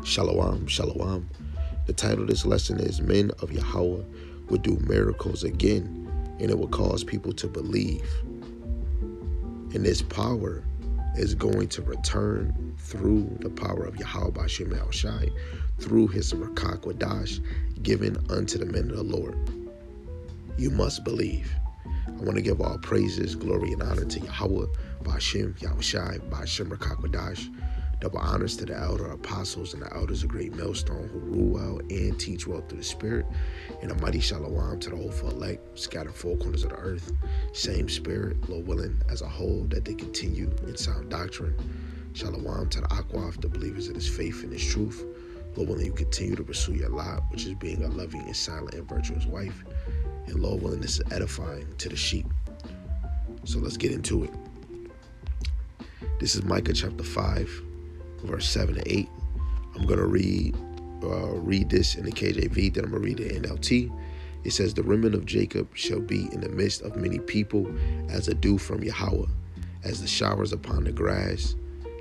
Shalom, shalom. The title of this lesson is Men of Yahawah will do miracles again, and it will cause people to believe. And this power is going to return through the power of Yahawah Wa Yahawashi, through his Rakak Wadash given unto the men of the Lord. You must believe. I want to give all praises, glory, and honor to Yahawah Wa Yahawashi, Rakak Wadash. Double honors to the elder apostles and the elders of Great Millstone who rule well and teach well through the Spirit. And a mighty shalom to the hopeful elect scattered four corners of the earth. Same Spirit, Lord willing, as a whole, that they continue in sound doctrine. Shalom to the Akwaf, the believers in his faith and his truth. Lord willing, you continue to pursue your lot, which is being a loving and silent and virtuous wife. And Lord willing, this is edifying to the sheep. So let's get into it. This is Micah chapter 5. Verse 7 to 8. I'm going to read this in the KJV, then I'm going to read the NLT. It says, the remnant of Jacob shall be in the midst of many people as a dew from Yahawah, as the showers upon the grass,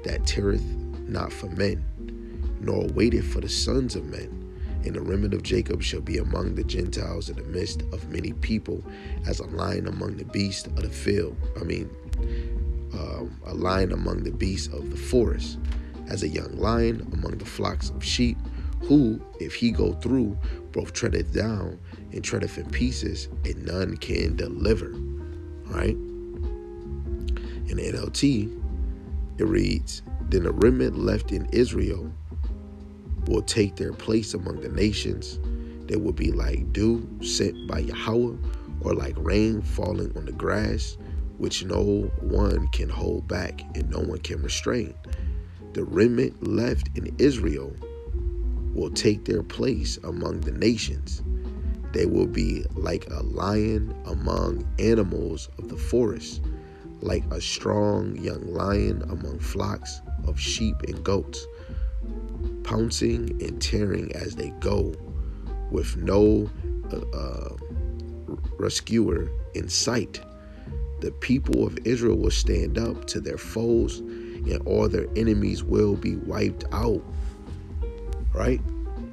that teareth not for men, nor waiteth for the sons of men. And the remnant of Jacob shall be among the Gentiles in the midst of many people, as a lion among the beasts of the field. A lion among the beasts of the forest, as a young lion among the flocks of sheep, who, if he go through, both treadeth down and treadeth in pieces, and none can deliver. All right? In the NLT, it reads, then the remnant left in Israel will take their place among the nations. They will be like dew sent by Yahawah, or like rain falling on the grass, which no one can hold back and no one can restrain. The remnant left in Israel will take their place among the nations. They will be like a lion among animals of the forest, like a strong young lion among flocks of sheep and goats, pouncing and tearing as they go, with no rescuer in sight. The people of Israel will stand up to their foes, and all their enemies will be wiped out. Right?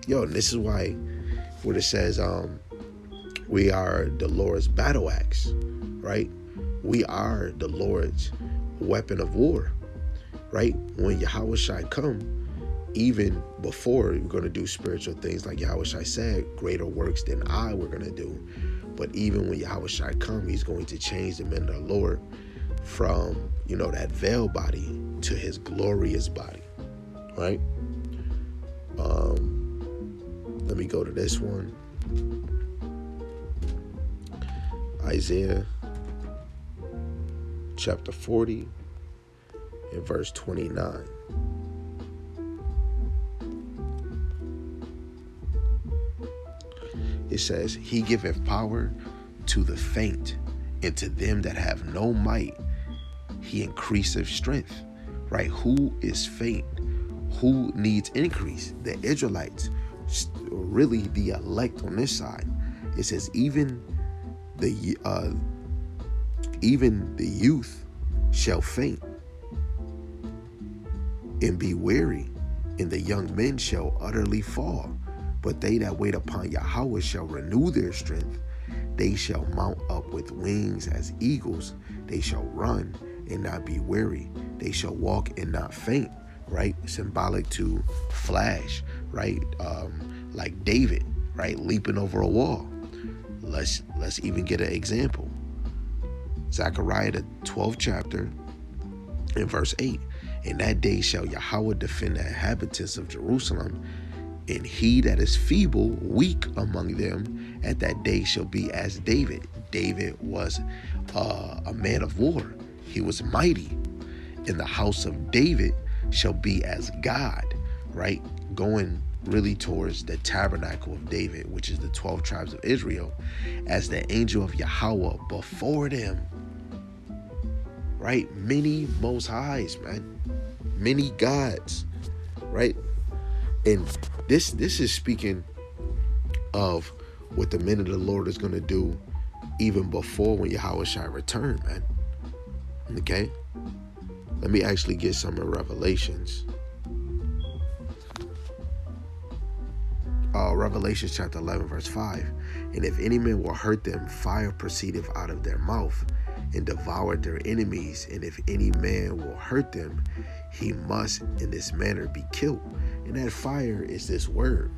Yo, and this is why when it says we are the Lord's battle axe, right? We are the Lord's weapon of war, right? When Yahawashi come, even before we're going to do spiritual things, like Yahawashi said, greater works than I we're going to do. But even when Yahawashi come, he's going to change the men of the Lord from, that veil body to his glorious body, right? Let me go to this one. Isaiah chapter 40 and verse 29. It says, he giveth power to the faint, and to them that have no might he increaseth strength. Right? Who is faint? Who needs increase? The Israelites, really the elect on this side. It says even the youth shall faint and be weary, and the young men shall utterly fall. But they that wait upon Yahawah shall renew their strength. They shall mount up with wings as eagles. They shall run and not be weary. They shall walk and not faint. Right? Symbolic to flash. Right? Like David, right? Leaping over a wall. Let's even get an example. Zechariah, the 12th chapter, in verse 8. In that day shall Yahawah defend the inhabitants of Jerusalem, and he that is feeble, weak among them, at that day shall be as David. David was a man of war. He was mighty. In the house of David shall be as God, right? Going really towards the tabernacle of David, which is the 12 tribes of Israel, as the angel of Yahawah before them. Right? Many most highs, man. Many gods, right? And this is speaking of what the men of the Lord is going to do even before when Yahawashi return, man. Okay? Let me actually get some of Revelations. Revelation chapter 11, verse 5. And if any man will hurt them, fire proceedeth out of their mouth and devoured their enemies. And if any man will hurt them, he must in this manner be killed. And that fire is this word,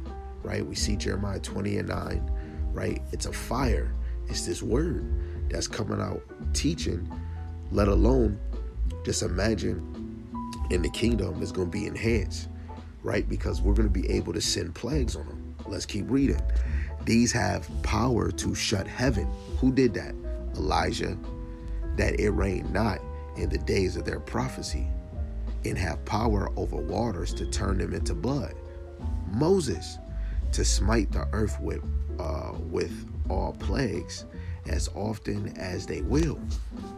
right? We see Jeremiah 20:9, right? It's a fire. It's this word that's coming out teaching, let alone just imagine in the kingdom is going to be enhanced, right? Because we're going to be able to send plagues on them. Let's keep reading. These have power to shut heaven. Who did that? Elijah, that it rained not in the days of their prophecy, and have power over waters to turn them into blood. Moses, to smite the earth with all plagues as often as they will,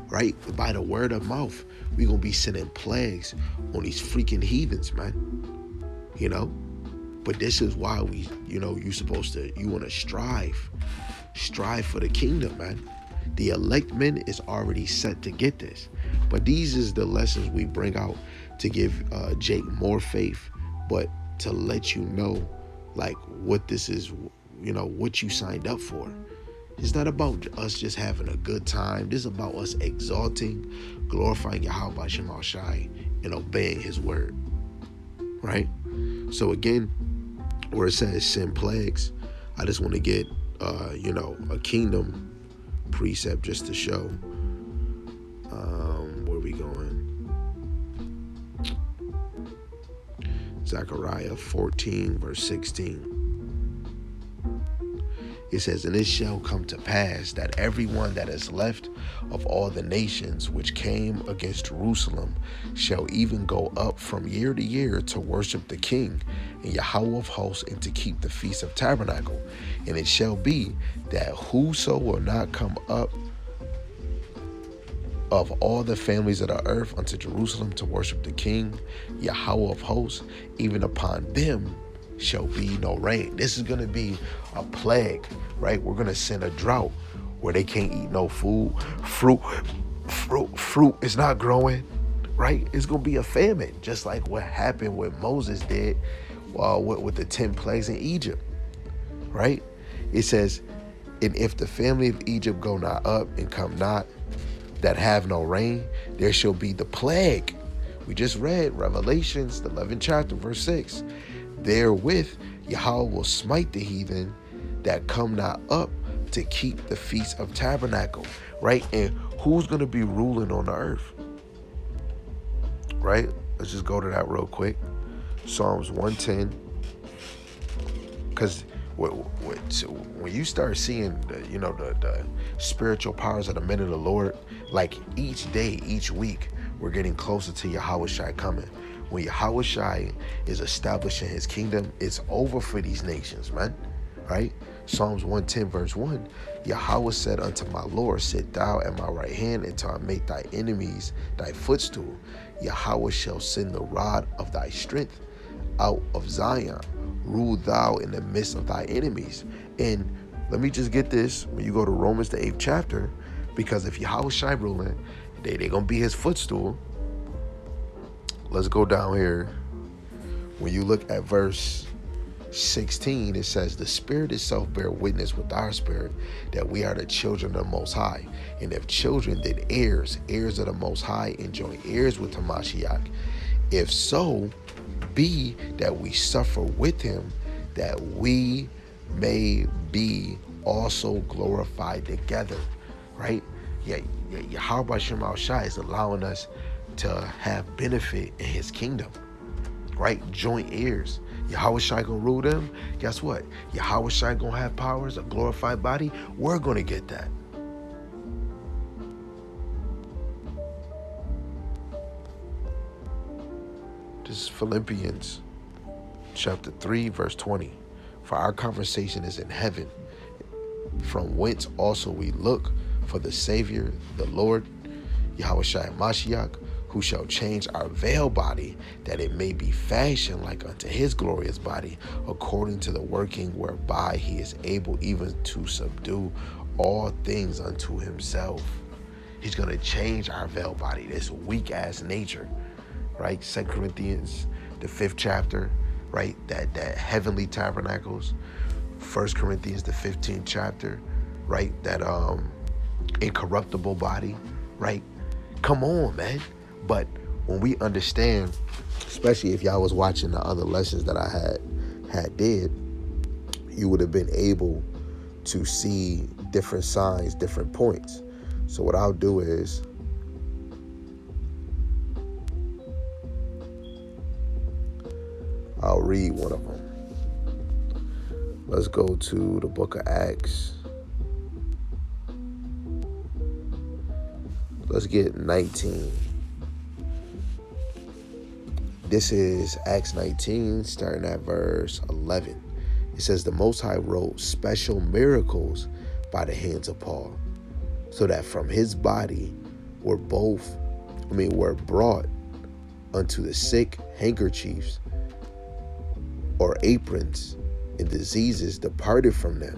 right? By the word of mouth, we're going to be sending plagues on these freaking heathens, man. You know? But this is why we, you want to strive for the kingdom, man. The elect men is already set to get this. But these is the lessons we bring out to give Jake more faith, but to let you know, like, what this is, what you signed up for. It's not about us just having a good time. This is about us exalting, glorifying Yahawah Wa Yahawashi, and obeying his word, right? So again, where it says send plagues, I just want to get, a kingdom precept just to show. Where we going? Zechariah 14, verse 16. It says, and it shall come to pass that everyone that is left of all the nations which came against Jerusalem shall even go up from year to year to worship the King and Yahawah of hosts, and to keep the Feast of Tabernacle. And it shall be that whoso will not come up of all the families of the earth unto Jerusalem to worship the King, Yahawah of hosts, even upon them shall be no rain. This is going to be a plague, right? We're going to send a drought where they can't eat no food. Fruit is not growing, right? It's going to be a famine, just like what happened with Moses did with the 10 plagues in Egypt, right? It says, and if the family of Egypt go not up and come not, that have no rain, there shall be the plague. We just read Revelations, the 11th chapter, verse 6. Therewith Yahweh will smite the heathen that come not up to keep the Feast of Tabernacle, right? And who's going to be ruling on the earth, right? Let's just go to that real quick. Psalms 110. Because when you start seeing the spiritual powers of the men of the Lord, like each day, each week, we're getting closer to Yahawashi coming. When Yahawashi is establishing his kingdom, it's over for these nations, man. Right? Psalms 110, verse 1. Yahweh said unto my Lord, sit thou at my right hand until I make thy enemies thy footstool. Yahweh shall send the rod of thy strength out of Zion. Rule thou in the midst of thy enemies. And let me just get this. When you go to Romans, the 8th chapter, because if Yahawashi ruling, they're going to be his footstool. Let's go down here. When you look at verse 16, it says, the Spirit itself bear witness with our spirit that we are the children of the Most High. And if children, then heirs, heirs of the Most High, and joint heirs with Hamashiach. If so be that we suffer with him, that we may be also glorified together. Right? Yeah, Yahawah Wa Yahawashi is allowing us to have benefit in his kingdom, right? Joint heirs. Yahawashi gonna rule them. Guess what? Yahawashi gonna have powers, a glorified body. We're gonna get that. This is Philippians chapter 3, verse 20. For our conversation is in heaven, from whence also we look for the Savior, the Lord, Yahawashi Mashiach, who shall change our veiled body, that it may be fashioned like unto his glorious body, according to the working whereby he is able even to subdue all things unto himself. He's going to change our veiled body, this weak-ass nature, right? 2 Corinthians, the 5th chapter, right? That heavenly tabernacles. 1 Corinthians, the 15th chapter, right? That incorruptible body, right? Come on, man. But when we understand, especially if y'all was watching the other lessons that I had did, you would have been able to see different signs, different points. So what I'll do is I'll read one of them. Let's go to the book of Acts. Let's get 19. This is Acts 19, starting at verse 11. It says, the Most High wrote special miracles by the hands of Paul, so that from his body were brought unto the sick handkerchiefs or aprons, and diseases departed from them,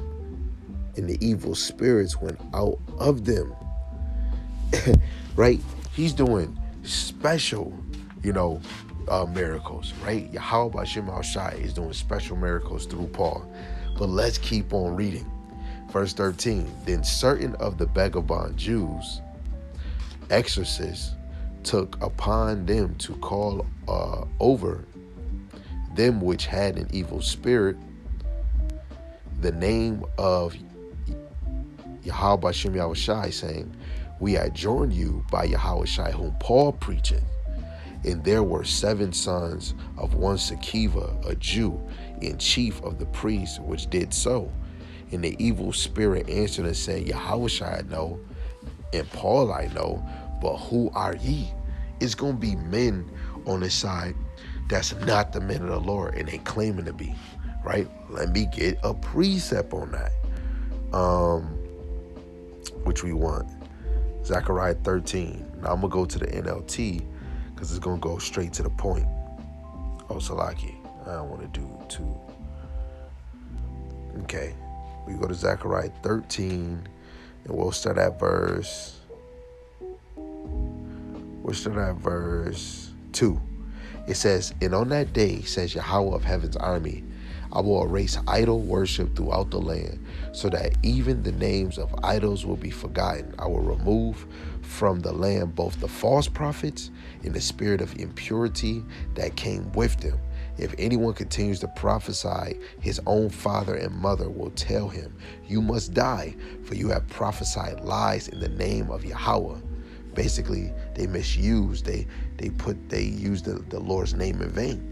and the evil spirits went out of them. Right? He's doing special, miracles, right? Yahawah Wa Yahawashi is doing special miracles through Paul. But let's keep on reading. Verse 13, then certain of the vagabond Jews, exorcists, took upon them to call over them which had an evil spirit the name of Yahawah Wa Yahawashi, saying, we adjourn you by Yahawashi whom Paul preacheth. And there were 7 sons of one Sceva, a Jew, and chief of the priests, which did so. And the evil spirit answered and said, Yahawashi I know, and Paul I know, but who are ye? It's going to be men on the side that's not the men of the Lord, and they claiming to be, right? Let me get a precept on that. Which we want. Zechariah 13. Now I'm going to go to the NLT because it's going to go straight to the point. Oh, Salaki. I don't want to do too. Okay. We go to Zechariah 13 and we'll start at verse 2. It says, and on that day, says Yahawah of heaven's army, I will erase idol worship throughout the land, so that even the names of idols will be forgotten. I will remove from the land both the false prophets and the spirit of impurity that came with them. If anyone continues to prophesy, his own father and mother will tell him, you must die, for you have prophesied lies in the name of Yahawah. Basically, they misused, they used the Lord's name in vain.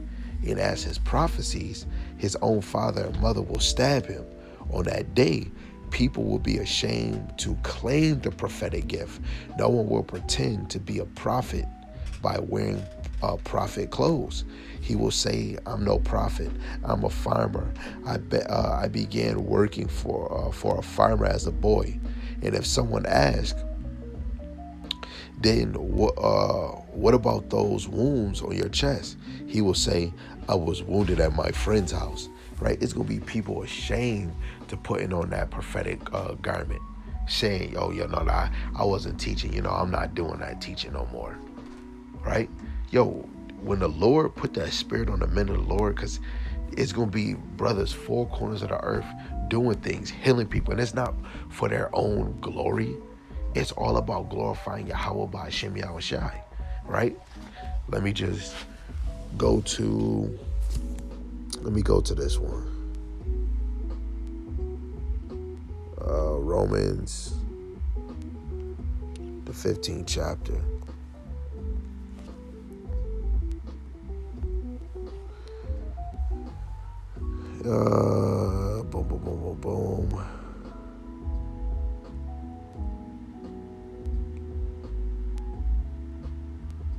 And as his prophecies, his own father and mother will stab him. On that day, people will be ashamed to claim the prophetic gift. No one will pretend to be a prophet by wearing prophet clothes. He will say, I'm no prophet. I'm a farmer. I began working for a farmer as a boy. And if someone asks, then what about those wounds on your chest? He will say, I was wounded at my friend's house, right? It's going to be people ashamed to putting on that prophetic garment, saying, oh, I wasn't teaching, I'm not doing that teaching no more, right? When the Lord put that spirit on the men of the Lord, because it's going to be brothers 4 corners of the earth doing things, healing people, and it's not for their own glory. It's all about glorifying Yahawah by Yahawashi, right? Let me go to this one. Romans, the 15th chapter. Boom, boom, boom, boom, boom.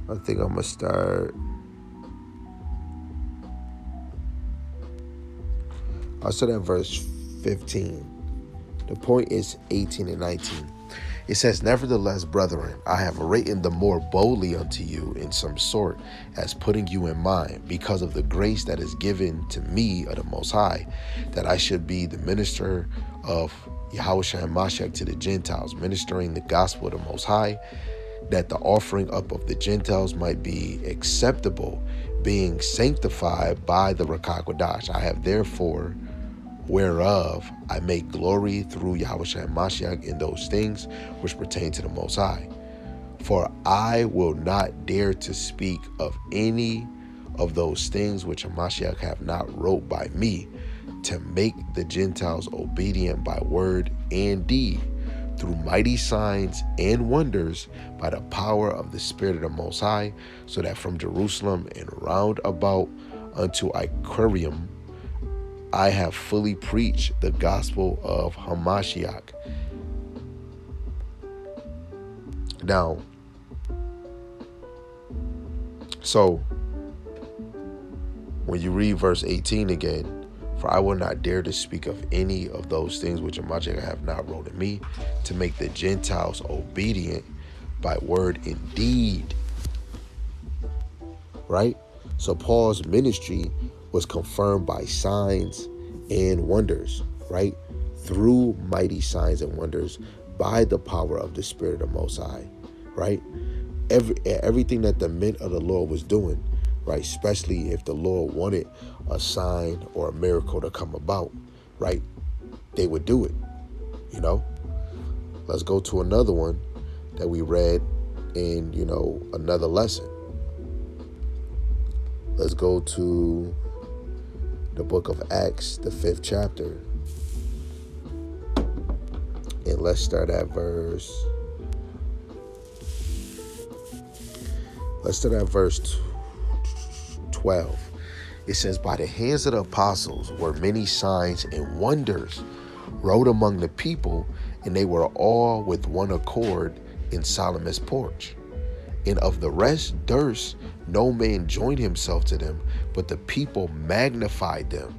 I think I'm going to start. I'll start at verse 15. The point is 18 and 19. It says, nevertheless, brethren, I have written the more boldly unto you in some sort, as putting you in mind, because of the grace that is given to me of the Most High, that I should be the minister of Yahawashi and Mashiach to the Gentiles, ministering the gospel of the Most High, that the offering up of the Gentiles might be acceptable, being sanctified by the Rakakwadash. I have therefore whereof I make glory through Yahawah and Mashiach in those things which pertain to the Most High. For I will not dare to speak of any of those things which Mashiach have not wrote by me, to make the Gentiles obedient by word and deed, through mighty signs and wonders by the power of the Spirit of the Most High, so that from Jerusalem and round about unto Icarium I have fully preached the gospel of Hamashiach. Now, so when you read verse 18 again, for I will not dare to speak of any of those things which Hamashiach have not wrote in me, to make the Gentiles obedient by word and deed. Right? So Paul's ministry was confirmed by signs and wonders, right? Through mighty signs and wonders by the power of the Spirit of the Most High, right? Everything that the men of the Lord was doing, right? Especially if the Lord wanted a sign or a miracle to come about, right? They would do it, you know? Let's go to another one that we read in, another lesson. Let's go to the book of Acts, the 5th chapter. And let's start at verse 12. It says, by the hands of the apostles were many signs and wonders wrought among the people, and they were all with one accord in Solomon's porch. And of the rest durst no man join himself to them, but the people magnified them.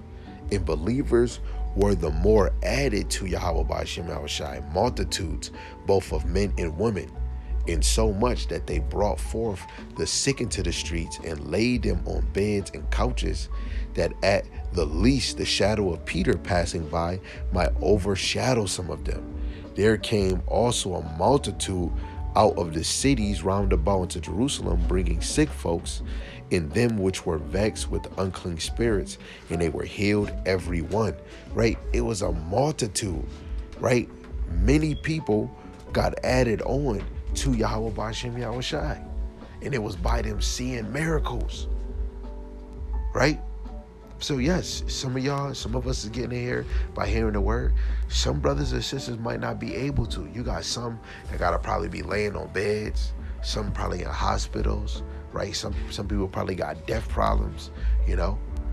And believers were the more added to Yahawah Wa Yahawashi, multitudes both of men and women, in so much that they brought forth the sick into the streets and laid them on beds and couches, that at the least the shadow of Peter passing by might overshadow some of them. There came also a multitude out of the cities round about into Jerusalem, bringing sick folks, in them which were vexed with unclean spirits, and they were healed every one. Right? It was a multitude, right? Many people got added on to Yahawah Wa Yahawashi, and it was by them seeing miracles, right? So yes, some of us is getting in here by hearing the word. Some brothers and sisters might not be able to. You got some that gotta probably be laying on beds, some probably in hospitals, right? Some people probably got death problems,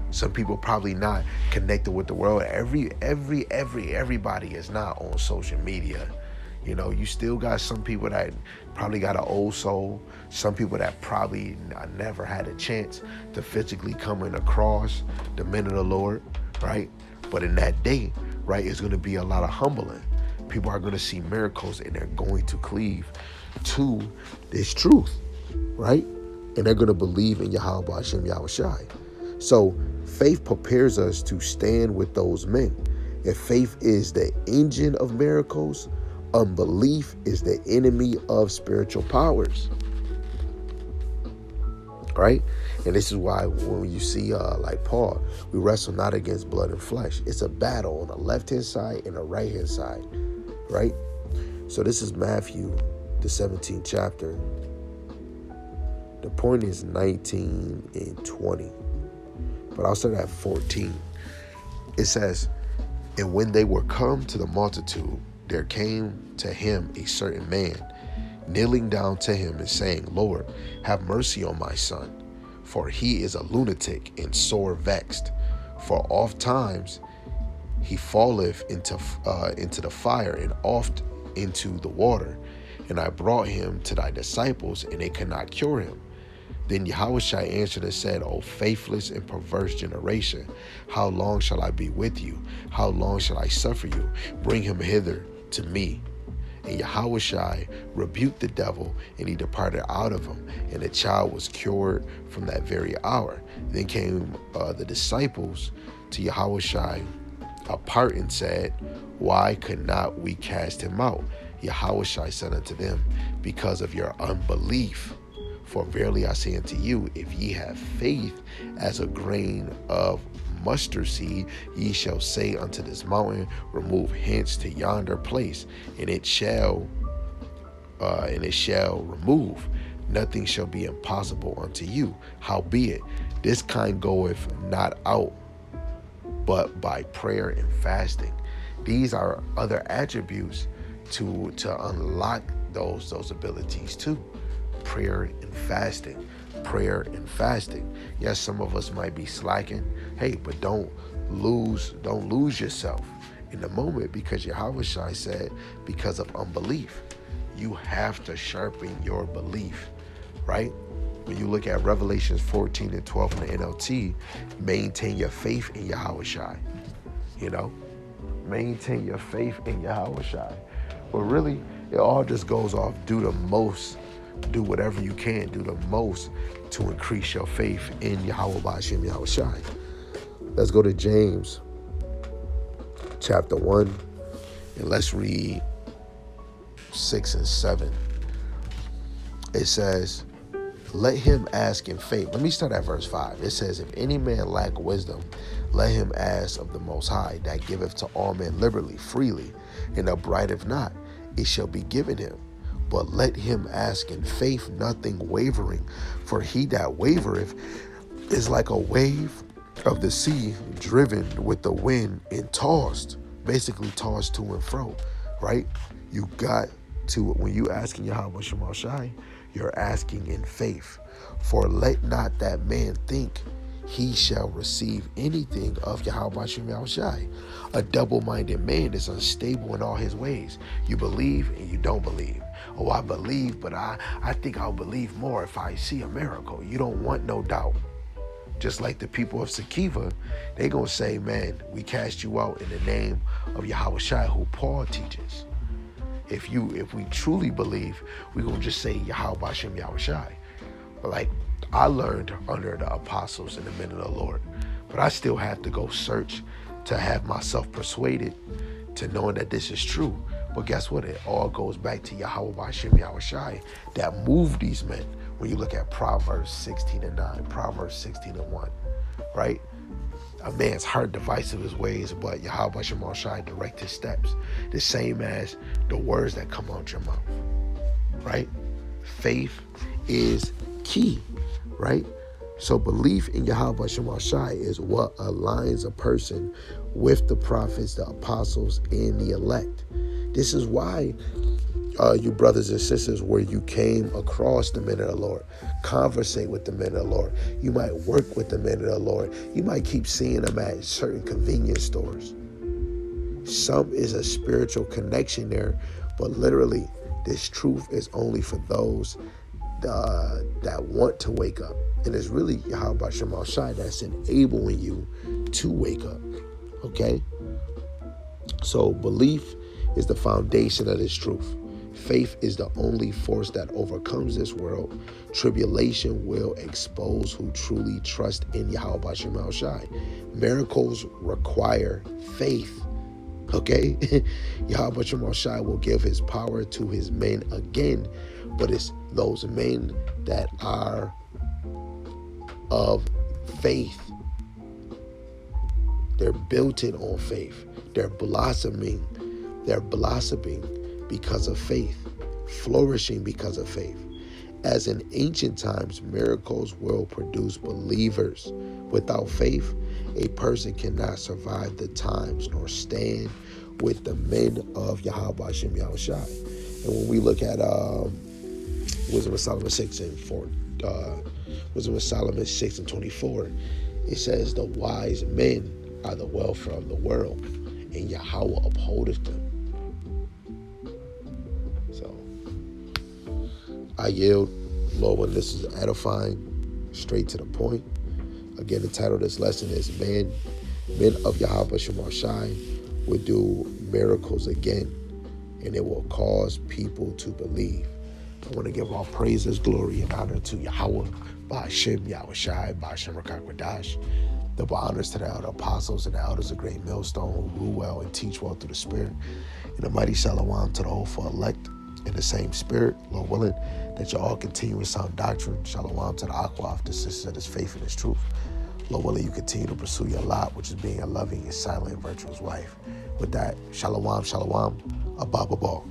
Some people probably not connected with the world. Everybody is not on social media. You still got some people that probably got an old soul. Some people that probably never had a chance to physically come across the men of the Lord, right? But in that day, right, it's going to be a lot of humbling. People are going to see miracles, and they're going to cleave to this truth, right? And they're going to believe in Yahawah Wa Yahawashi. So faith prepares us to stand with those men. If faith is the engine of miracles, unbelief is the enemy of spiritual powers, right? And this is why when you see like Paul, we wrestle not against blood and flesh. It's a battle on the left-hand side and the right-hand side, right? So this is Matthew, the 17th chapter. The point is 19 and 20, but I'll start at 14. It says, and when they were come to the multitude, there came to him a certain man, kneeling down to him and saying, Lord, have mercy on my son, for he is a lunatic and sore vexed. For oft times he falleth into the fire, and oft into the water. And I brought him to thy disciples, and they could not cure him. Then Yahawashi answered and said, O faithless and perverse generation, how long shall I be with you? How long shall I suffer you? Bring him hither to me. And Yahawashi rebuked the devil, and he departed out of him, and the child was cured from that very hour. Then came the disciples to Yahawashi apart and said, why could not we cast him out? Yahawashi said unto them, because of your unbelief. For verily I say unto you, if ye have faith as a grain of mustard seed, ye shall say unto this mountain, remove hence to yonder place, and it shall remove. Nothing shall be impossible unto you. Howbeit, this kind goeth not out but by prayer and fasting. These are other attributes to unlock those abilities too. Prayer and fasting. Prayer and fasting. Yes, some of us might be slacking. Hey, but don't lose yourself in the moment, because Yahawah said, because of unbelief. You have to sharpen your belief, right? When you look at Revelations 14 and 12 in the NLT, maintain your faith in Yahawah. Maintain your faith in Yahawah. But really, it all just goes off, do whatever you can, do the most to increase your faith in Yahawah Yahawashi. Let's go to James chapter 1, and let's read 6 and 7. It says, let him ask in faith. Let me start at verse 5. It says, if any man lack wisdom, let him ask of the Most High, that giveth to all men liberally, freely, and upbraideth not, it shall be given him. But let him ask in faith, nothing wavering. For he that wavereth is like a wave of the sea, driven with the wind and tossed, basically tossed to and fro, right? You got to, when you asking Yahawah Shai, you're asking in faith. For let not that man think he shall receive anything of Yahawah Shai. A double-minded man is unstable in all his ways. You believe and you don't believe. Oh, I believe, but I think I'll believe more if I see a miracle. You don't want no doubt. Just like the people of Sekiva, they gonna say, man, we cast you out in the name of Yahawah Shai, who Paul teaches. If we truly believe, we gonna just say Yahawah Yahawashi. But like I learned under the apostles and the men of the Lord, but I still have to go search to have myself persuaded to knowing that this is true. But guess what? It all goes back to Yahawah Yahawashi that moved these men. When you look at Proverbs 16 and 9, Proverbs 16 and 1, right? A man's heart divisive his ways, but Yahawah Yahawashi direct his steps. The same as the words that come out your mouth, right? Faith is key, right? So belief in Yahawah Yahawashi is what aligns a person with the prophets, the apostles, and the elect. This is why you brothers and sisters, where you came across the men of the Lord, conversate with the men of the Lord. You might work with the men of the Lord. You might keep seeing them at certain convenience stores. Some is a spiritual connection there, but literally this truth is only for those that want to wake up. And it's really Yahawah Yahawashi that's enabling you to wake up. Okay? So belief is the foundation of this truth. Faith is the only force that overcomes this world. Tribulation will expose who truly trust in Yahawah Yahawashi. Miracles require faith. Okay? Yahawah Yahawashi will give his power to his men again, but it's those men that are of faith. They're built in on faith. They're blossoming. They're blossoming because of faith, flourishing because of faith. As in ancient times, miracles will produce believers. Without faith, a person cannot survive the times nor stand with the men of Yahawah Yahawashi. And when we look at Wisdom of Solomon 6 and 4, Wisdom of Solomon 6 and 24, it says, the wise men are the welfare of the world, and Yahawah upholdeth them. So I yield. Lord, when this is edifying, straight to the point. Again, the title of this lesson is Men of Yahawah Yahawashi will do miracles again, and it will cause people to believe. I want to give all praises, glory, and honor to Yahawah Yahawashi, Ba'ashem Rakakwadash. The honors to the elder apostles and the elders of Great Millstone who rule well and teach well through the Spirit. And the mighty shalom to the hopeful elect and the same spirit, Lord willing, that you all continue in sound doctrine. Shalom to the Aquaf, the sisters of this faith and this truth. Lord willing, you continue to pursue your lot, which is being a loving and silent, virtuous wife. With that, shalom, shalom, abba, abba.